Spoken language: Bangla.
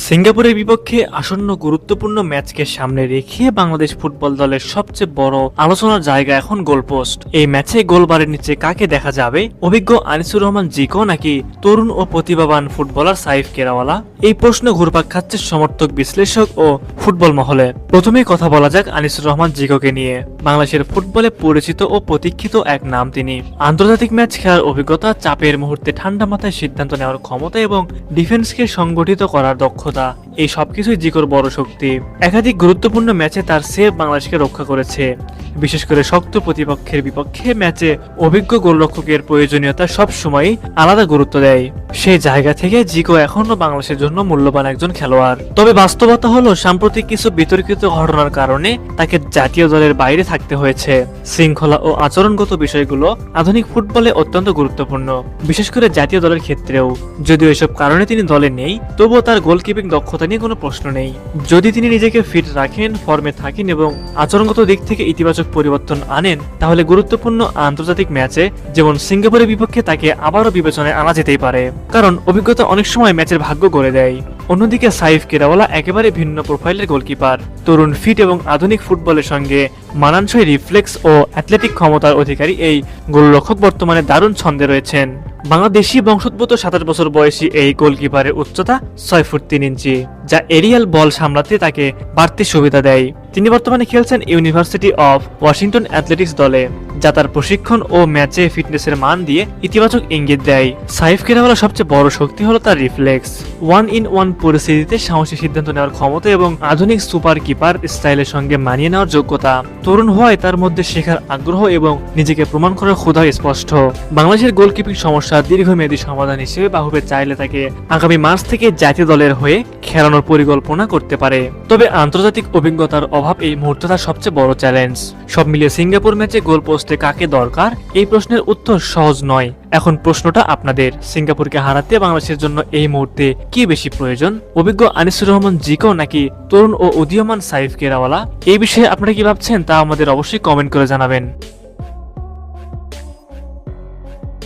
সিঙ্গাপুরের বিপক্ষে আসন্ন গুরুত্বপূর্ণ ম্যাচকে সামনে রেখে বাংলাদেশ ফুটবল দলের সবচেয়ে বড় আলোচনার জায়গা এখন গোলপোস্ট। এই ম্যাচে গোলবারের নিচে কাকে দেখা যাবে? অভিজ্ঞ আনিসুর রহমান জিকো নাকি তরুণ ও প্রতিভাবান ফুটবলার সাইফ কেরাওয়ালা? এই প্রশ্ন ঘুরপাক খাচ্ছে সমর্থক, বিশ্লেষক ও ফুটবল মহলে। প্রথমেই কথা বলা যাক আনিসুর রহমান জিকোকে নিয়ে। বাংলাদেশের ফুটবলে পরিচিত ও প্রতীক্ষিত এক নাম তিনি। আন্তর্জাতিক ম্যাচ খেলার অভিজ্ঞতা, চাপের মুহূর্তে ঠান্ডা মাথায় সিদ্ধান্ত নেওয়ার ক্ষমতা এবং ডিফেন্সকে সংগঠিত করার দক্ষতা, এই সবকিছুই জিকোর বড় শক্তি। একাধিক গুরুত্বপূর্ণ ম্যাচে তার সেভ বাংলাদেশকে রক্ষা করেছে। বিশেষ করে শক্ত প্রতিপক্ষের বিপক্ষে ম্যাচে অভিজ্ঞ গোলরক্ষকের প্রয়োজনীয়তা সবসময়ই আলাদা গুরুত্ব দেয়। সেই জায়গা থেকে জিকো এখনো বাংলাদেশের জন্য মূল্যবান একজন খেলোয়াড়। তবে বাস্তবতা হলো, সাম্প্রতিক কিছু বিতর্কিত ঘটনার কারণে তাকে জাতীয় দলের বাইরে থাকতে হয়েছে। শৃঙ্খলা ও আচরণগত বিষয়গুলো আধুনিক ফুটবলে অত্যন্ত গুরুত্বপূর্ণ, বিশেষ করে জাতীয় দলের ক্ষেত্রেও। যদিও এসব কারণে তিনি দলে নেই, তবুও তার গোলকিপিং দক্ষতা নিয়ে কোনো প্রশ্ন নেই। যদি তিনি নিজেকে ফিট রাখেন, ফর্মে থাকেন এবং আচরণগত দিক থেকে ইতিবাচক পরিবর্তন আনেন, তাহলে গুরুত্বপূর্ণ আন্তর্জাতিক ম্যাচে যেমন সিঙ্গাপুরের বিপক্ষে তাকে আবারও বিবেচনায় আনা যেতেই পারে, কারণ অভিজ্ঞতা অনেক সময় ম্যাচের ভাগ্য গড়ে দেয়। অন্যদিকে সাইফ কেরাওয়ালা একেবারে ভিন্ন প্রোফাইলের গোলকিপার। তরুণ, ফিট এবং আধুনিক ফুটবলের সঙ্গে মানানসই রিফ্লেক্স ও অ্যাথলেটিক ক্ষমতার অধিকারী এই গোলরক্ষক বর্তমানে দারুণ ছন্দে রয়েছেন। বাংলাদেশি বংশোদ্ভূত 27 বছর বয়সী এই গোলকিপারের উচ্চতা 6 ফুট 3 ইঞ্চি, যা এরিয়াল বল সামলাতে তাকে বাড়তি সুবিধা দেয়। তিনি বর্তমানে খেলছেন ইউনিভার্সিটি অফ ওয়াশিংটন অ্যাথলেটিক্স দলে, যা তার প্রশিক্ষণ ও ম্যাচে ফিটনেসের মান দিয়ে ইতিবাচক ইঙ্গিত দেয়। সাইফ কেরাওয়ালা সবচেয়ে বড় শক্তি হলো তার রিফ্লেক্স। 1-in-1 পরিস্থিতিতে সাহসী সিদ্ধান্ত নেওয়ার ক্ষমতা এবং আধুনিক সুপার কিপার স্টাইলের সঙ্গে মানিয়ে নেওয়ার যোগ্যতা। তরুণ হওয়ায় তার মধ্যে শেখার আগ্রহ এবং নিজেকে প্রমাণ করার ক্ষুধা স্পষ্ট। বাংলাদেশের গোলকিপিং সমস্যার দীর্ঘমেয়াদী সমাধান হিসেবে বাহুবে চাইলে তাকে আগামী মার্চ থেকে জাতীয় দলের হয়ে খেলানোর পরিকল্পনা করতে পারে। তবে আন্তর্জাতিক অভিজ্ঞতার অভাব এই মুহূর্তে তার সবচেয়ে বড় চ্যালেঞ্জ। সব মিলিয়ে সিঙ্গাপুর ম্যাচে গোল পোস্টে কাকে দরকার, এই প্রশ্নের উত্তর সহজ নয়। এখন প্রশ্নটা আপনাদের, সিঙ্গাপুরকে হারাতে বাংলাদেশের জন্য এই মুহূর্তে কি বেশি প্রয়োজন? অভিজ্ঞ আনিসুর রহমান জিকো নাকি তরুণ ও উদীয়মান সাইফ কেরাওয়ালা? এই বিষয়ে আপনারা কি ভাবছেন তা আমাদের অবশ্যই কমেন্ট করে জানাবেন।